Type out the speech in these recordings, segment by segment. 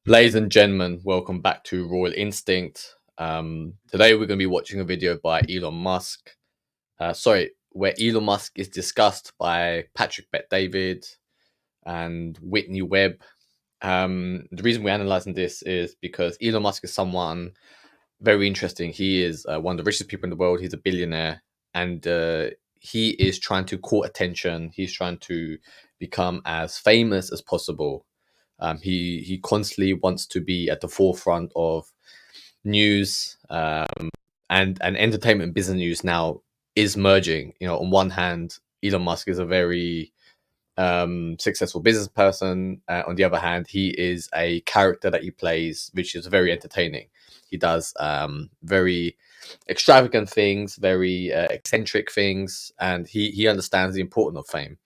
Ladies and gentlemen, welcome back to Royal Instinct. Today we're going to be watching a video by Elon Musk. Where Elon Musk is discussed by Patrick Bet-David and Whitney Webb. The reason we're analyzing this is because Elon Musk is someone very interesting. He is one of the richest people in the world. He's a billionaire, and he is trying to court attention. He's trying to become as famous as possible. He constantly wants to be at the forefront of news, and entertainment business news now is merging. On one hand, Elon Musk is a very successful business person. On the other hand, he is a character that he plays, which is very entertaining. He does very extravagant things, very eccentric things, and he understands the importance of fame,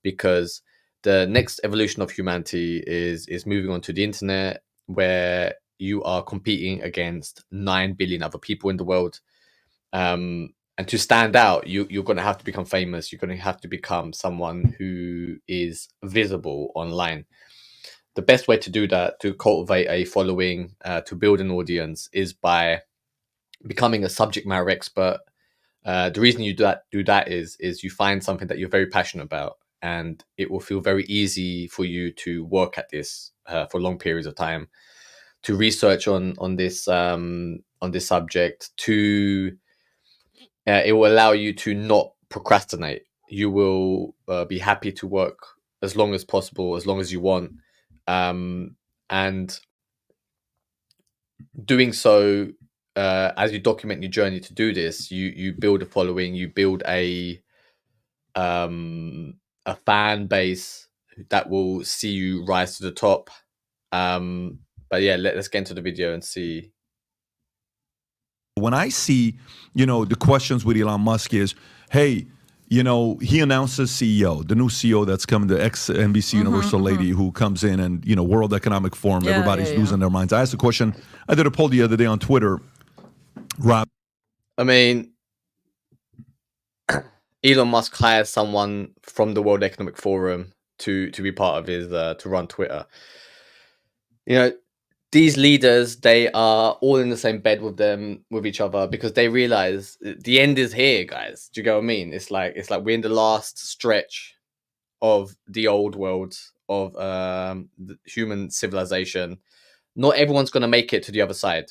because the next evolution of humanity is moving on to the internet, where you are competing against 9 billion other people in the world. And to stand out, you're going to have to become famous. You're going to have to become someone who is visible online. The best way to do that, to cultivate a following, to build an audience, is by becoming a subject matter expert. The reason you do that is you find something that you're very passionate about, and it will feel very easy for you to work at this for long periods of time, to research on this subject. It will allow you to not procrastinate. You will be happy to work as long as possible, as long as you want, and doing so, as you document your journey to do this, you build a following, you build a fan base that will see you rise to the top. But yeah, let's get into the video and see. When I see, the questions with Elon Musk is, hey, he announces CEO, the new CEO that's coming, the ex-NBC Universal lady who comes in, and, World Economic Forum, everybody's losing their minds. I asked a question. I did a poll the other day on Twitter, Rob. I mean, Elon Musk hires someone from the World Economic Forum to be part of his, to run Twitter. These leaders, they are all in the same bed with each other, because they realize the end is here, guys. Do you get what I mean? It's like we're in the last stretch of the old world, of the human civilization. Not everyone's going to make it to the other side.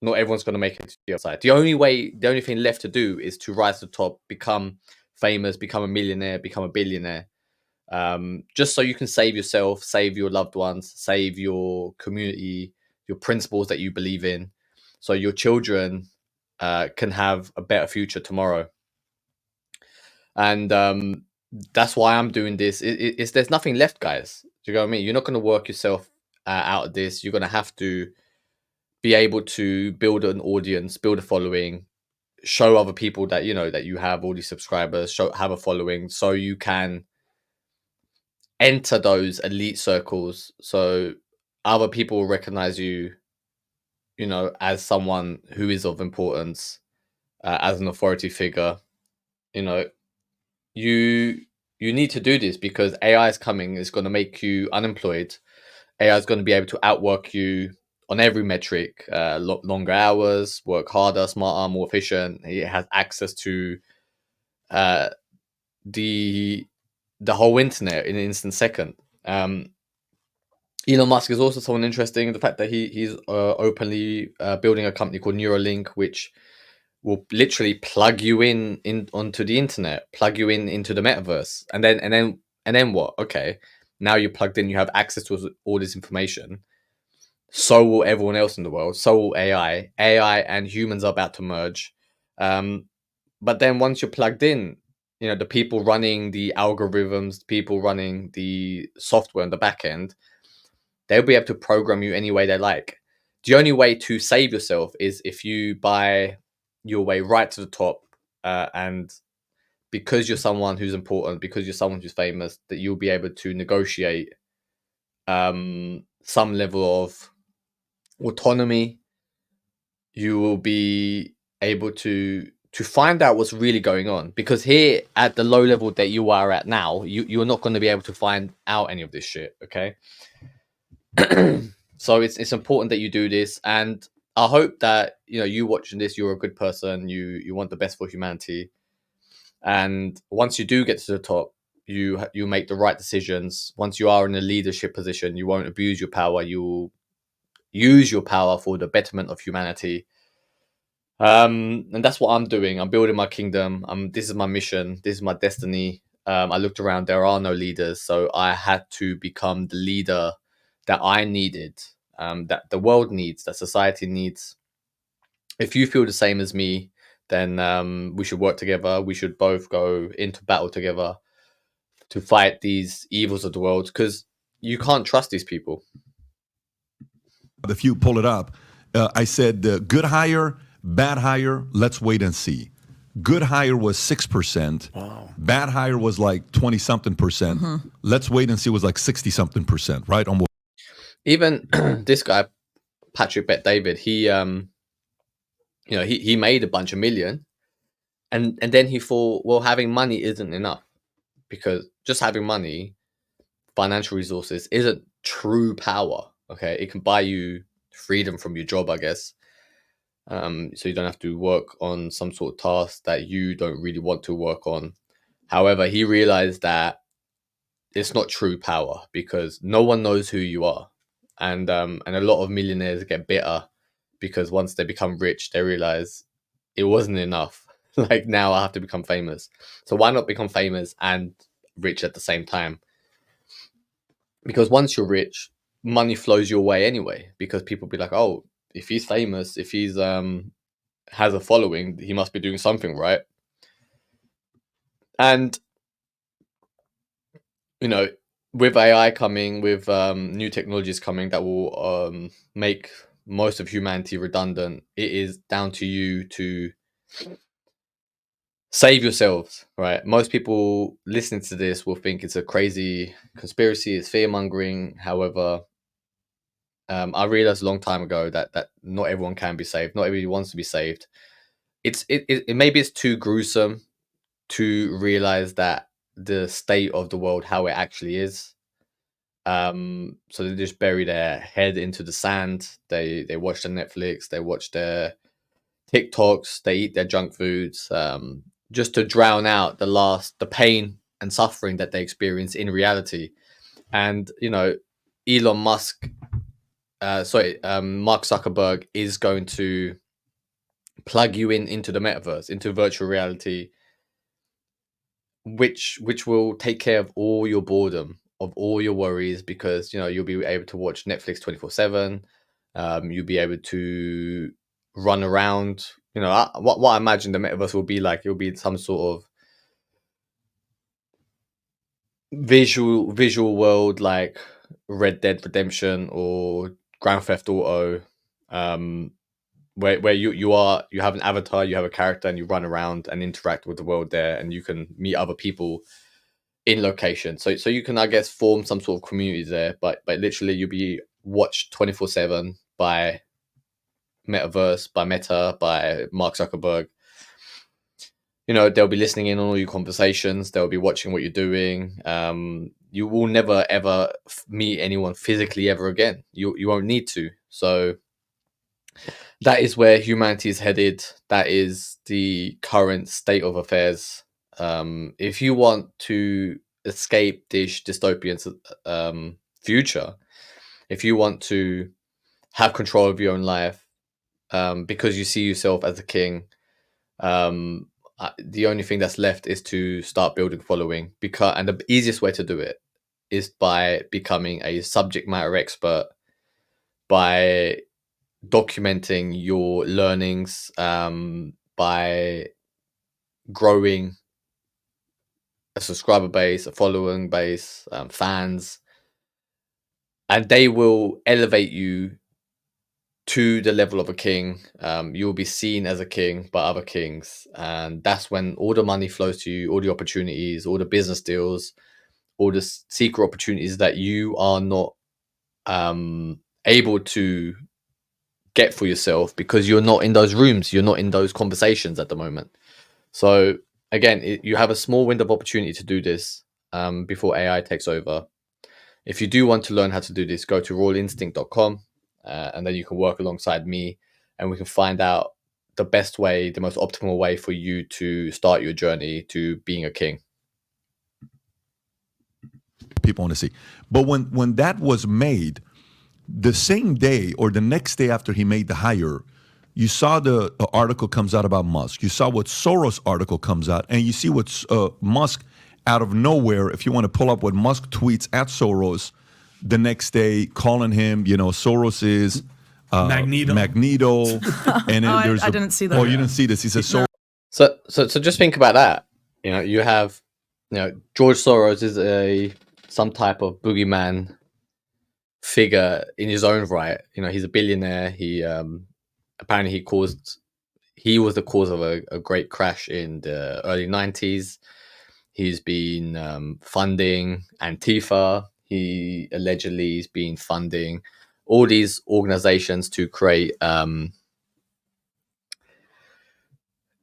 Not everyone's going to make it to the other side. The only thing left to do is to rise to the top, become famous, become a millionaire, become a billionaire. Just so you can save yourself, save your loved ones, save your community, your principles that you believe in, so your children can have a better future tomorrow. And that's why I'm doing this. There's nothing left, guys. Do you know what I mean? You're not going to work yourself out of this. You're going to have to be able to build an audience, build a following, show other people that that you have all these subscribers, have a following, so you can enter those elite circles, so other people will recognize you, as someone who is of importance, as an authority figure. You need to do this, because AI is coming. It's going to make you unemployed. AI is going to be able to outwork you on every metric, longer hours, work harder, smarter, more efficient. It has access to the whole internet in an instant second. Elon Musk is also someone interesting. The fact that he's openly building a company called Neuralink, which will literally plug you in onto the internet, plug you into the metaverse, and then what? Okay, now you're plugged in. You have access to all this information. So will everyone else in the world. So will AI. AI and humans are about to merge. But then once you're plugged in, the people running the algorithms, the people running the software on the back end, they'll be able to program you any way they like. The only way to save yourself is if you buy your way right to the top, and because you're someone who's important, because you're someone who's famous, that you'll be able to negotiate some level of autonomy. You will be able to find out what's really going on, because here at the low level that you are at now, you're not going to be able to find out any of this shit. Okay. So it's important that you do this, and I hope that you watching this, you're a good person. You want the best for humanity, and once you do get to the top, you make the right decisions. Once you are in a leadership position, you won't abuse your power. You will use your power for the betterment of humanity. And that's what I'm doing. I'm building my kingdom. This is my mission. This is my destiny. I looked around. There are no leaders, so I had to become the leader that I needed, that the world needs, that society needs. If you feel the same as me, then we should work together. We should both go into battle together to fight these evils of the world, because you can't trust these people. If you pull it up, I said good hire, bad hire, let's wait and see. Good hire was 6%. Wow. Bad hire was like 20 something percent. Let's wait and see was like 60 something percent, right? Even this guy, Patrick Bet David, he he made a bunch of million, and then he thought, well, having money isn't enough, because just having money, financial resources, isn't true power. Okay, it can buy you freedom from your job, I guess. So you don't have to work on some sort of task that you don't really want to work on. However, he realized that it's not true power, because no one knows who you are, and a lot of millionaires get bitter because once they become rich, they realize it wasn't enough. Like, now I have to become famous. So why not become famous and rich at the same time? Because once you're rich, money flows your way anyway, because people be like, oh, if he's famous, if he's has a following, he must be doing something right. And with AI coming, with new technologies coming that will make most of humanity redundant, it is down to you to save yourselves, right? Most people listening to this will think it's a crazy conspiracy, it's fear mongering. However, I realized a long time ago that not everyone can be saved. Not everybody wants to be saved. It maybe it's too gruesome to realize that the state of the world, how it actually is. So they just bury their head into the sand. They watch their Netflix, they watch their TikToks, they eat their junk foods, just to drown out the pain and suffering that they experience in reality. And Elon Musk, Mark Zuckerberg is going to plug you into the metaverse, into virtual reality, which will take care of all your boredom, of all your worries, because you'll be able to watch Netflix 24/7. You'll be able to run around. What I imagine the metaverse will be like, it'll be some sort of visual world, like Red Dead Redemption or Grand Theft Auto, where you have an avatar, you have a character, and you run around and interact with the world there, and you can meet other people in location. So you can, I guess, form some sort of community there, but literally you'll be watched 24/7 by Metaverse, by Meta, by Mark Zuckerberg. They'll be listening in on all your conversations. They'll be watching what you're doing. You will never ever meet anyone physically ever again. You won't need to. So that is where humanity is headed. That is the current state of affairs. If you want to escape this dystopian future, if you want to have control of your own life, because you see yourself as a king, the only thing that's left is to start building following. And the easiest way to do it is by becoming a subject matter expert, by documenting your learnings, by growing a subscriber base, a following base, fans, and they will elevate you to the level of a king. You'll be seen as a king by other kings, and that's when all the money flows to you, all the opportunities, all the business deals, all the secret opportunities that you are not able to get for yourself, because you're not in those rooms, you're not in those conversations at the moment. So again, you have a small window of opportunity to do this before AI takes over. If you do want to learn how to do this, go to royalinstinct.com. and then you can work alongside me, and we can find out the best way, the most optimal way for you to start your journey to being a king. People want to see. But when that was made, the same day or the next day after he made the hire, you saw the article comes out about Musk. You saw what Soros article comes out, and you see what Musk out of nowhere. If you want to pull up what Musk tweets at Soros the next day, calling him, Soros is Magneto, and then there's I didn't see that. Oh, you didn't see this? He says Soros. So just think about that. You have, George Soros is some type of boogeyman figure in his own right. He's a billionaire. He apparently he was the cause of a great crash in the early 90s. He's been funding Antifa. He allegedly has been funding all these organizations to create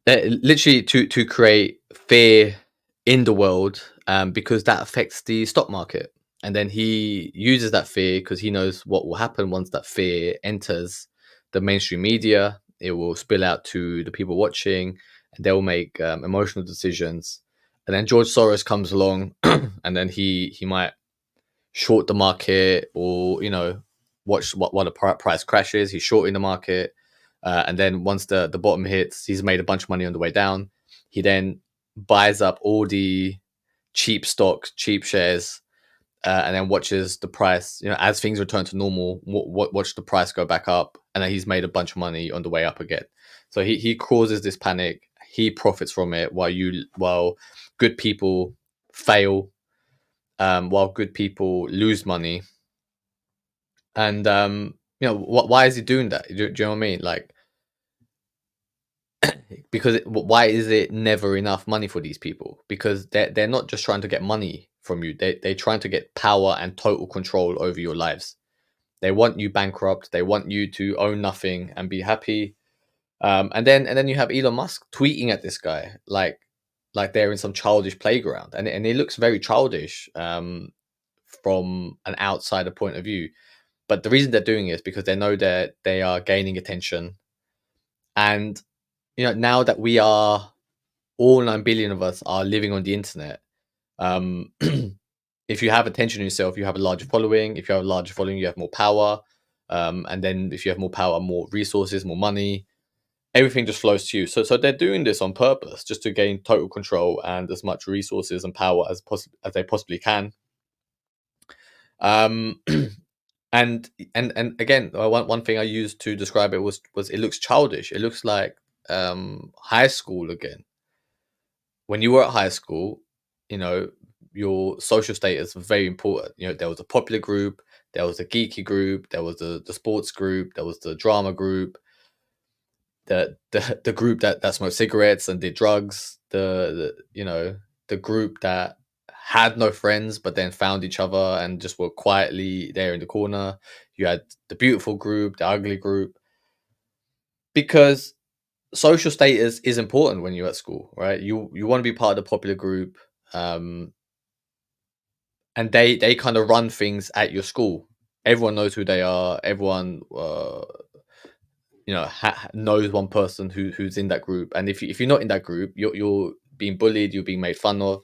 literally to create fear in the world, because that affects the stock market. And then he uses that fear because he knows what will happen once that fear enters the mainstream media. It will spill out to the people watching, and they'll make emotional decisions. And then George Soros comes along, and then he might short the market, or watch what the price crashes. He's shorting the market, and then once the bottom hits, he's made a bunch of money on the way down. He then buys up all the cheap stocks, cheap shares, and then watches the price, as things return to normal, watch the price go back up, and then he's made a bunch of money on the way up again. So he causes this panic. He profits from it while good people fail, while good people lose money. And why is he doing that? Do you know what I mean? Like, because why is it never enough money for these people? Because they're not just trying to get money from you. They're trying to get power and total control over your lives. They want you bankrupt. They want you to own nothing and be happy. And then you have Elon Musk tweeting at this guy like they're in some childish playground, and it looks very childish from an outsider point of view. But the reason they're doing it is because they know that they are gaining attention. And now that we are, all 9 billion of us are living on the internet, if you have attention on yourself, you have a larger following. If you have a larger following, you have more power. And then if you have more power, more resources, more money, everything just flows to you. So they're doing this on purpose, just to gain total control and as much resources and power as they possibly can. And again, one thing I used to describe it was it looks childish. It looks like high school again. When you were at high school, your social status was very important. There was a popular group, there was a geeky group, there was the sports group, there was the drama group, the group that smoked cigarettes and did drugs, the group that had no friends but then found each other and just were quietly there in the corner. You had the beautiful group, the ugly group, because social status is important when you're at school, right? You want to be part of the popular group, and they kind of run things at your school. Everyone knows who they are. Everyone knows one person who's in that group, and if you're not in that group, you're being bullied, you're being made fun of,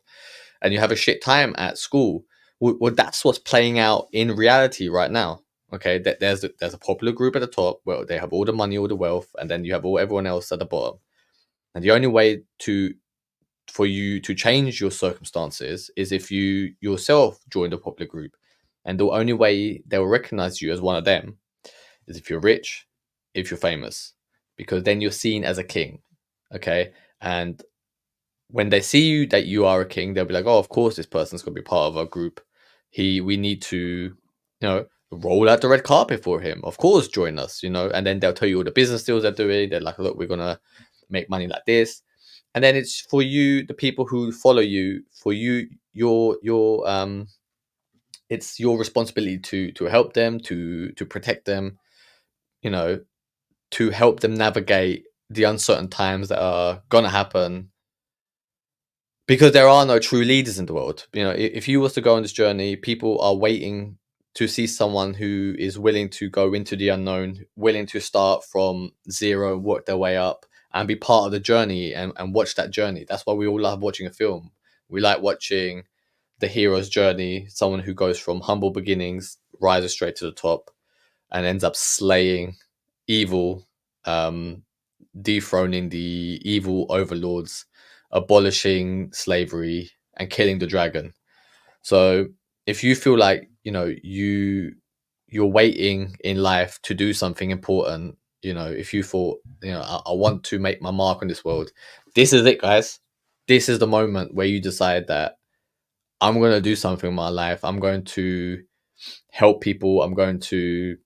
and you have a shit time at school. Well, that's what's playing out in reality right now. Okay, there's a popular group at the top where they have all the money, all the wealth, and then you have everyone else at the bottom. And the only way for you to change your circumstances is if you yourself join the popular group. And the only way they will recognize you as one of them is if you're rich, if you're famous, because then you're seen as a king. Okay, and when they see you that you are a king, they'll be like, oh, of course this person's going to be part of our group. We need to roll out the red carpet for him. Of course, join us. And then they'll tell you all the business deals they're doing. They're like, look, we're going to make money like this. And then it's for you, the people who follow you, for you, it's your responsibility to help them, to protect them, to help them navigate the uncertain times that are gonna happen, because there are no true leaders in the world. If you was to go on this journey, people are waiting to see someone who is willing to go into the unknown, willing to start from zero, work their way up, and be part of the journey and watch that journey. That's why we all love watching a film. We like watching the hero's journey, someone who goes from humble beginnings, rises straight to the top, and ends up slaying evil, dethroning the evil overlords, abolishing slavery, and killing the dragon. So if you feel like you're waiting in life to do something important, if you thought, I want to make my mark on this world, this is it, guys. This is the moment where you decide that I'm going to do something in my life. I'm going to help people. I'm going to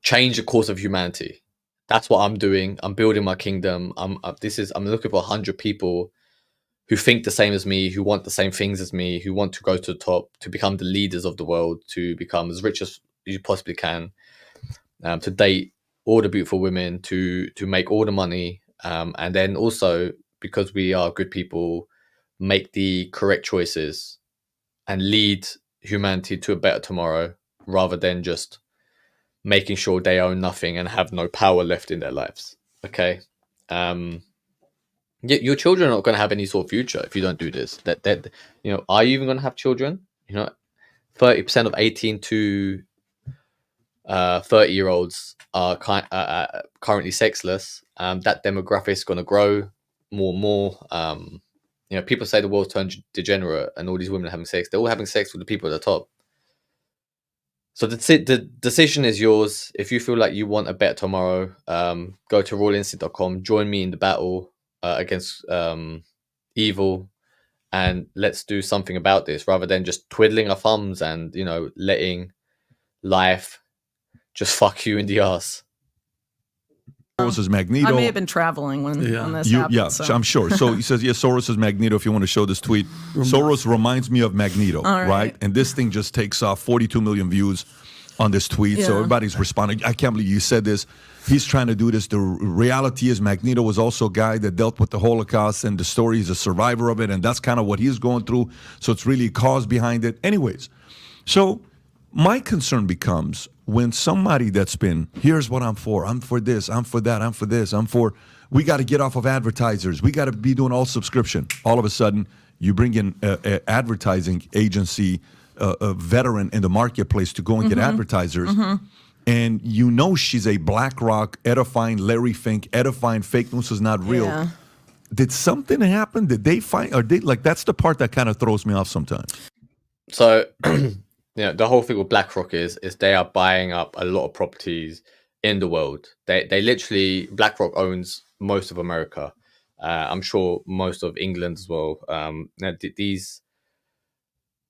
change the course of humanity. That's what I'm doing. I'm building my kingdom. I'm looking for 100 people who think the same as me, who want the same things as me, who want to go to the top, to become the leaders of the world, to become as rich as you possibly can, to date all the beautiful women, to make all the money, and then also, because we are good people, make the correct choices and lead humanity to a better tomorrow, rather than just making sure they own nothing and have no power left in their lives. Okay. Your children are not going to have any sort of future if you don't do this. That are you even going to have children? 30% of 18 to 30-year-olds are currently sexless. That demographic is going to grow more and more. People say the world's turned degenerate and all these women are having sex. They're all having sex with the people at the top. So the decision is yours. If you feel like you want a better tomorrow, go to royalinstinct.com. Join me in the battle against evil, and let's do something about this, rather than just twiddling our thumbs and letting life just fuck you in the ass. Soros is Magneto. I may have been traveling when this happened. Yeah, so. I'm sure. So he says, Soros is Magneto. If you want to show this tweet, Soros reminds me of Magneto, right? And this thing just takes off 42 million views on this tweet. So everybody's responding. I can't believe you said this. He's trying to do this. The reality is Magneto was also a guy that dealt with the Holocaust, and the story is a survivor of it, and that's kind of what he's going through. So it's really a cause behind it. Anyways, so my concern becomes when somebody that's been, here's what I'm for this, I'm for that, I'm for this, we got to get off of advertisers, we got to be doing all subscription. All of a sudden, you bring in an advertising agency, a veteran in the marketplace to go and get advertisers, and she's a BlackRock, edifying Larry Fink, edifying fake news is not real. Yeah. Did something happen? Did they find, or that's the part that kind of throws me off sometimes. So the whole thing with BlackRock is they are buying up a lot of properties in the world. They literally, BlackRock owns most of America. I'm sure most of England as well. These,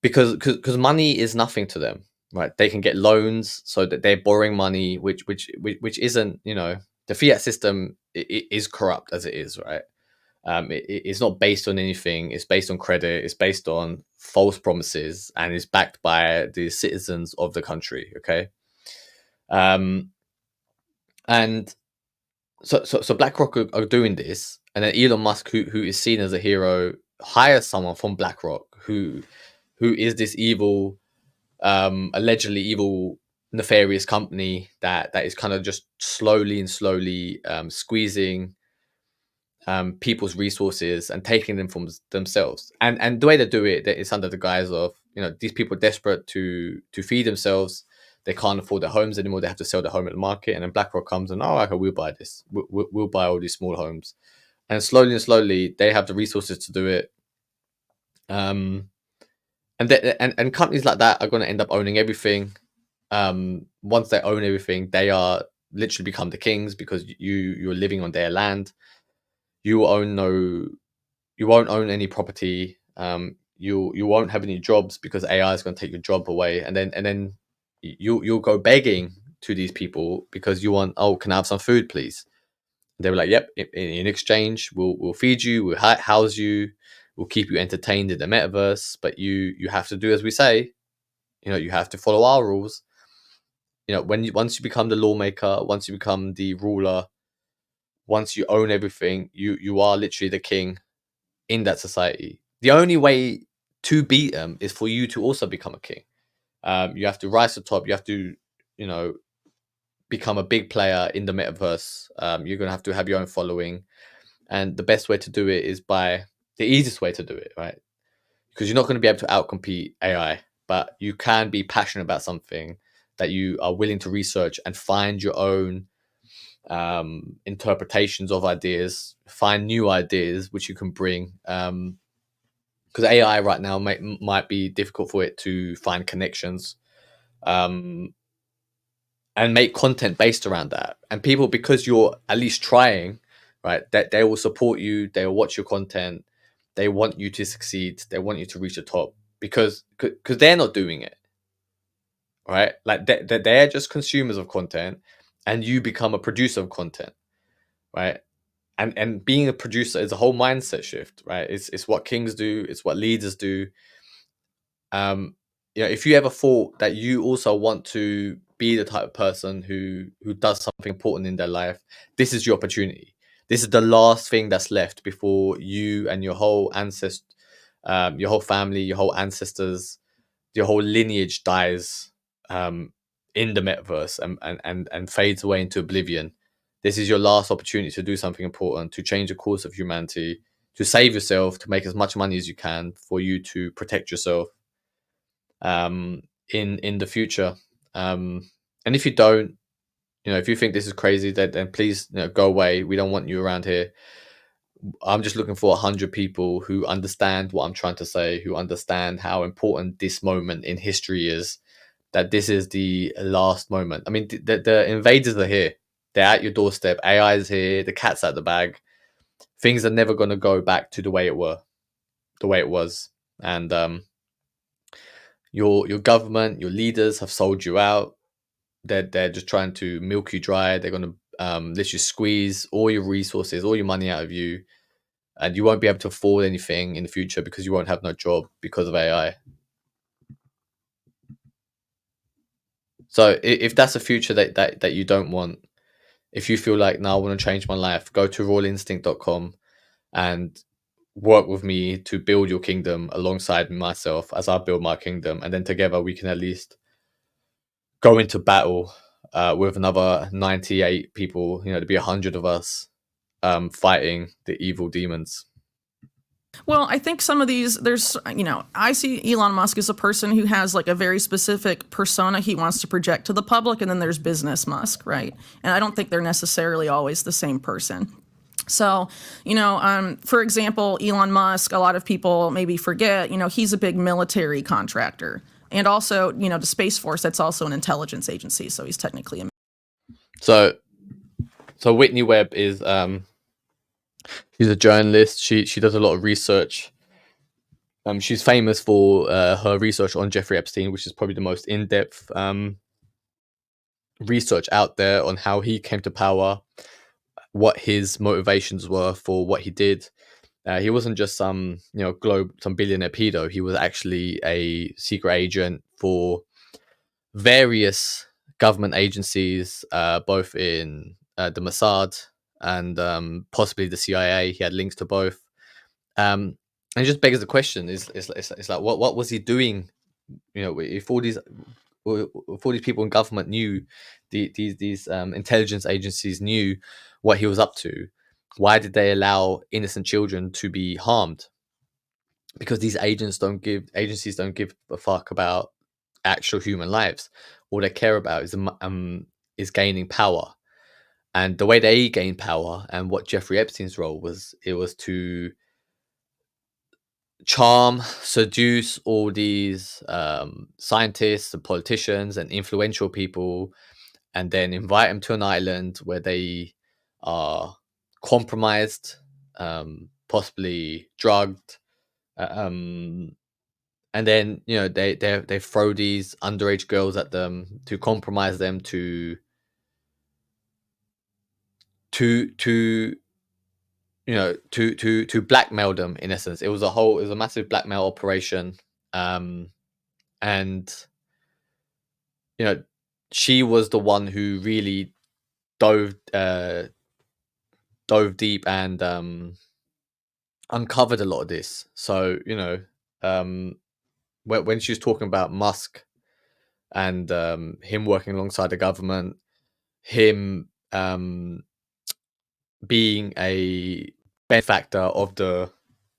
because money is nothing to them, right? They can get loans, so that they're borrowing money, which isn't, the fiat system is corrupt as it is, right? It's not based on anything. It's based on credit. It's based on false promises, and is backed by the citizens of the country. Okay, and so BlackRock are doing this, and then Elon Musk, who is seen as a hero, hires someone from BlackRock who is this evil, allegedly evil, nefarious company that is kind of just slowly squeezing people's resources and taking them from themselves. And the way they do it is under the guise of, these people are desperate to feed themselves. They can't afford their homes anymore. They have to sell their home at the market. And then BlackRock comes and, okay, we'll buy this. We'll buy all these small homes. And slowly, they have the resources to do it. And companies like that are going to end up owning everything. Once they own everything, they are literally become the kings, because you're living on their land. You won't own any property. You won't have any jobs, because AI is going to take your job away, and then you'll go begging to these people because you want, can I have some food, please? They were like, yep. In exchange, we'll feed you, we'll house you, we'll keep you entertained in the metaverse, but you have to do as we say. You have to follow our rules. Once you become the lawmaker, once you become the ruler, once you own everything, you are literally the king in that society. The only way to beat them is for you to also become a king. You have to rise to the top. You have to, become a big player in the metaverse. You're going to have your own following. And the best way to do it is by the easiest way to do it, right? Because you're not going to be able to outcompete AI, but you can be passionate about something that you are willing to research and find your own interpretations of ideas, find new ideas which you can bring. Because AI right now might be difficult for it to find connections, and make content based around that. And people, because you're at least trying, right, that they will support you, they will watch your content, they want you to succeed, they want you to reach the top because they're not doing it, right? Like they're just consumers of content, and you become a producer of content, right? And being a producer is a whole mindset shift, right? It's what kings do, it's what leaders do. If you ever thought that you also want to be the type of person who does something important in their life, this is your opportunity. This is the last thing that's left before you and your whole your whole family, your whole ancestors, your whole lineage dies in the metaverse and fades away into oblivion. This is your last opportunity to do something important, to change the course of humanity, to save yourself, to make as much money as you can, for you to protect yourself in the future. And if you don't, if you think this is crazy, then please go away. We don't want you around here. I'm just looking for 100 people who understand what I'm trying to say, who understand how important this moment in history is, that this is the last moment. I mean, the invaders are here. They're at your doorstep. AI is here. The cat's out the bag. Things are never going to go back to the way it was. And your government, your leaders have sold you out. They're just trying to milk you dry. They're going to literally squeeze all your resources, all your money out of you, and you won't be able to afford anything in the future because you won't have no job because of AI. So if that's a future that you don't want, if you feel like, now I want to change my life, go to royalinstinct.com and work with me to build your kingdom alongside myself as I build my kingdom. And then together we can at least go into battle with another 98 people, to be 100 of us fighting the evil demons. Well, I think some of these, I see Elon Musk as a person who has like a very specific persona he wants to project to the public, and then there's business Musk, right? And I don't think they're necessarily always the same person. So, for example, Elon Musk, a lot of people maybe forget, he's a big military contractor. And also, the Space Force, that's also an intelligence agency. So he's technically a... So Whitney Webb is... she's a journalist. She does a lot of research. She's famous for her research on Jeffrey Epstein, which is probably the most in-depth research out there on how he came to power, what his motivations were for what he did. He wasn't just some billionaire pedo. He was actually a secret agent for various government agencies, both in the Mossad and possibly the CIA. He had links to both. And it just begs the question: is like what was he doing? If all these people in government knew, these intelligence agencies knew what he was up to, why did they allow innocent children to be harmed? Because these agencies don't give a fuck about actual human lives. All they care about is gaining power. And the way they gain power, and what Jeffrey Epstein's role was, it was to charm, seduce all these scientists and politicians and influential people, and then invite them to an island where they are compromised, possibly drugged, and then they throw these underage girls at them to compromise them to blackmail them. In essence, it was a massive blackmail operation. And she was the one who really dove deep and uncovered a lot of this. So when she was talking about Musk and him working alongside the government, him being a benefactor of the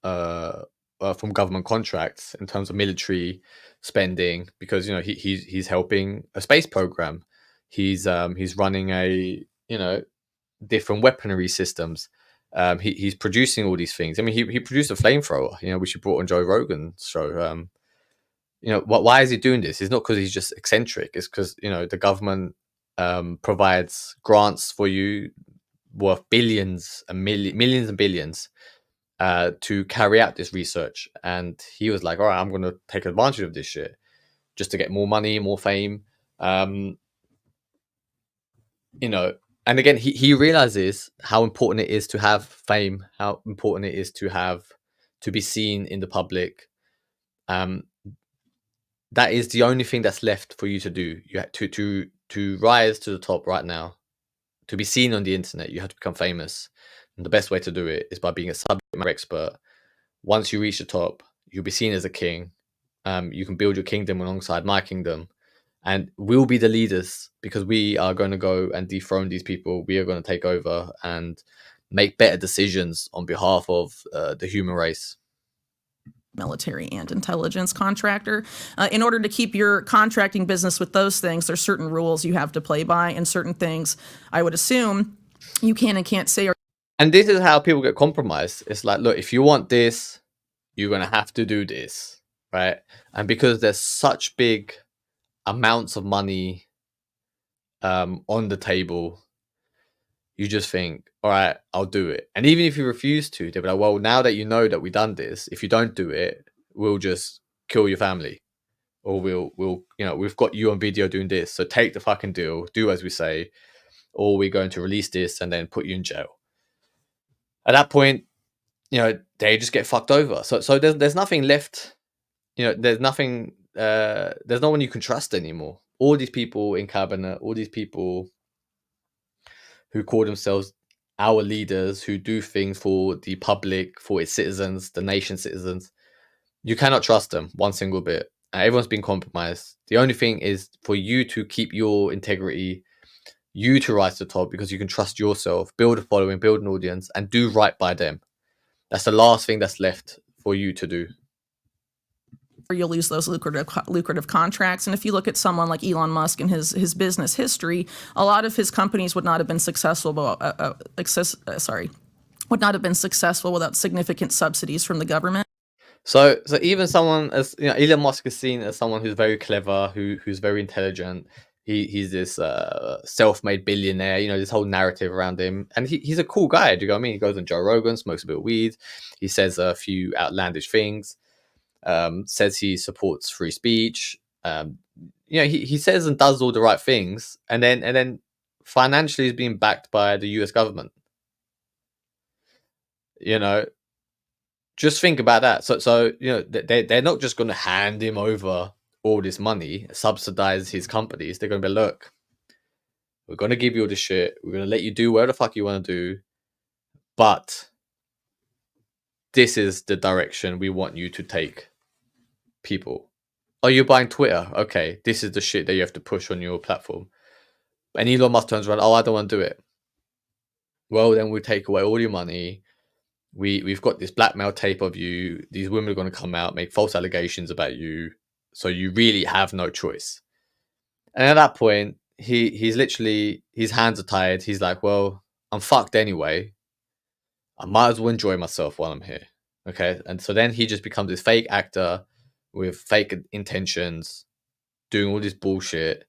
from government contracts in terms of military spending, because he's helping a space program. He's running a different weaponry systems. He's producing all these things. I mean, he produced a flamethrower, which he brought on Joe Rogan's show. Why is he doing this? It's not because he's just eccentric. It's because the government provides grants for you worth billions and millions and billions to carry out this research. And he was like, all right, I'm going to take advantage of this shit just to get more money, more fame. And again, he realizes how important it is to have fame, how important it is to be seen in the public. That is the only thing that's left for you to do. You have to rise to the top right now. To be seen on the internet, you have to become famous. And the best way to do it is by being a subject matter expert. Once you reach the top, you'll be seen as a king. You can build your kingdom alongside my kingdom. And we'll be the leaders, because we are going to go and dethrone these people. We are going to take over and make better decisions on behalf of the human race. Military and intelligence contractor. In order to keep your contracting business with those things, there's certain rules you have to play by, and certain things I would assume you can and can't say. And this is how people get compromised. It's like, look, if you want this, you're going to have to do this, right? And because there's such big amounts of money on the table, you just think, all right, I'll do it. And even if you refuse to, they'll be like, well, now that you know that we've done this, if you don't do it, we'll just kill your family, or we'll we've got you on video doing this, so take the fucking deal, do as we say, or we're going to release this and then put you in jail. At that point, they just get fucked over. So there's nothing left. There's nothing. There's no one you can trust anymore. All these people in cabinet, all these people who call themselves our leaders, who do things for the public, for its citizens, the nation's citizens, you cannot trust them one single bit. Everyone's been compromised. The only thing is for you to keep your integrity, you to rise to the top, because you can trust yourself, build a following, build an audience, and do right by them. That's the last thing that's left for you to do. You'll lose those lucrative contracts. And if you look at someone like Elon Musk and his business history, a lot of his companies would not have been successful, would not have been successful without significant subsidies from the government. So even someone as Elon Musk is seen as someone who's very clever, who's very intelligent. He's this self-made billionaire. This whole narrative around him, and he's a cool guy. Do you know what I mean? He goes on Joe Rogan, smokes a bit of weed. He says a few outlandish things. Says he supports free speech. He says and does all the right things, and then financially is being backed by the US government. Just think about that. So they're not just going to hand him over all this money, subsidize his companies. They're going to be, look, we're going to give you all this shit. We're going to let you do whatever the fuck you want to do, but this is the direction we want you to take. People, are you buying Twitter? Okay, this is the shit that you have to push on your platform. And Elon Musk turns around, I don't want to do it. Well, then we take away all your money. We've got this blackmail tape of you. These women are going to come out, make false allegations about you. So you really have no choice. And at that point, he's literally, his hands are tied. He's like, well, I'm fucked anyway. I might as well enjoy myself while I'm here. Okay. And so then he just becomes this fake actor with fake intentions, doing all this bullshit.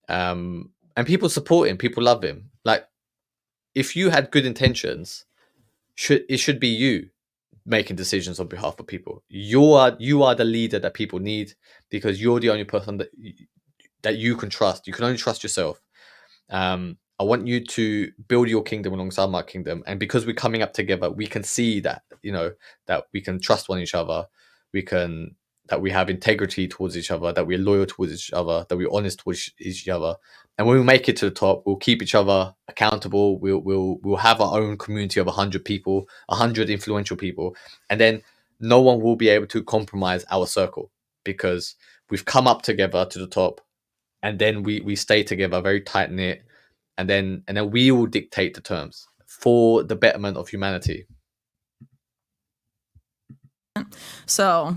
And people support him. People love him. Like, if you had good intentions, it should be you making decisions on behalf of people. You are the leader that people need, because you're the only person that you can trust. You can only trust yourself. I want you to build your kingdom alongside my kingdom, and because we're coming up together, we can see that that we can trust one each other. That we have integrity towards each other, that we're loyal towards each other, that we're honest towards each other. And when we make it to the top, we'll keep each other accountable. We'll have our own community of 100 people, 100 influential people. And then no one will be able to compromise our circle, because we've come up together to the top. and then we stay together, very tight knit, and then we will dictate the terms for the betterment of humanity. So,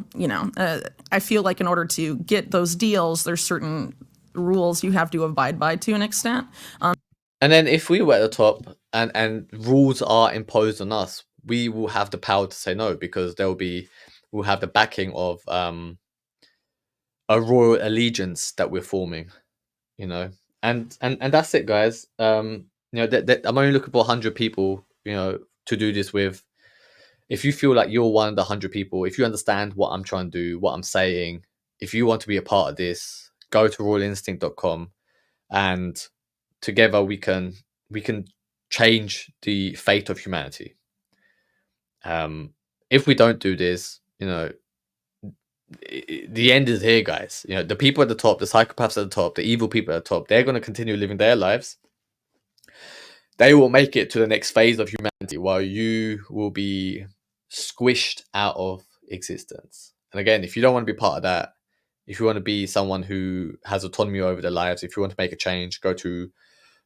I feel like in order to get those deals, there's certain rules you have to abide by to an extent. And then if we were at the top and rules are imposed on us, we will have the power to say no, because we'll have the backing of a royal allegiance that we're forming, and that's it, guys. I'm only looking for 100 people, to do this with. If you feel like you're one of the 100 people, if you understand what I'm trying to do, what I'm saying, if you want to be a part of this, go to royalinstinct.com, and together we can change the fate of humanity. If we don't do this, the end is here, guys. The people at the top, the psychopaths at the top, the evil people at the top, they're going to continue living their lives. They will make it to the next phase of humanity, while you will be squished out of existence. And again, if you don't want to be part of that, if you want to be someone who has autonomy over their lives, if you want to make a change, go to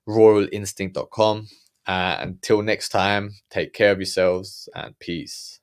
royalinstinct.com. Until next time, take care of yourselves and peace.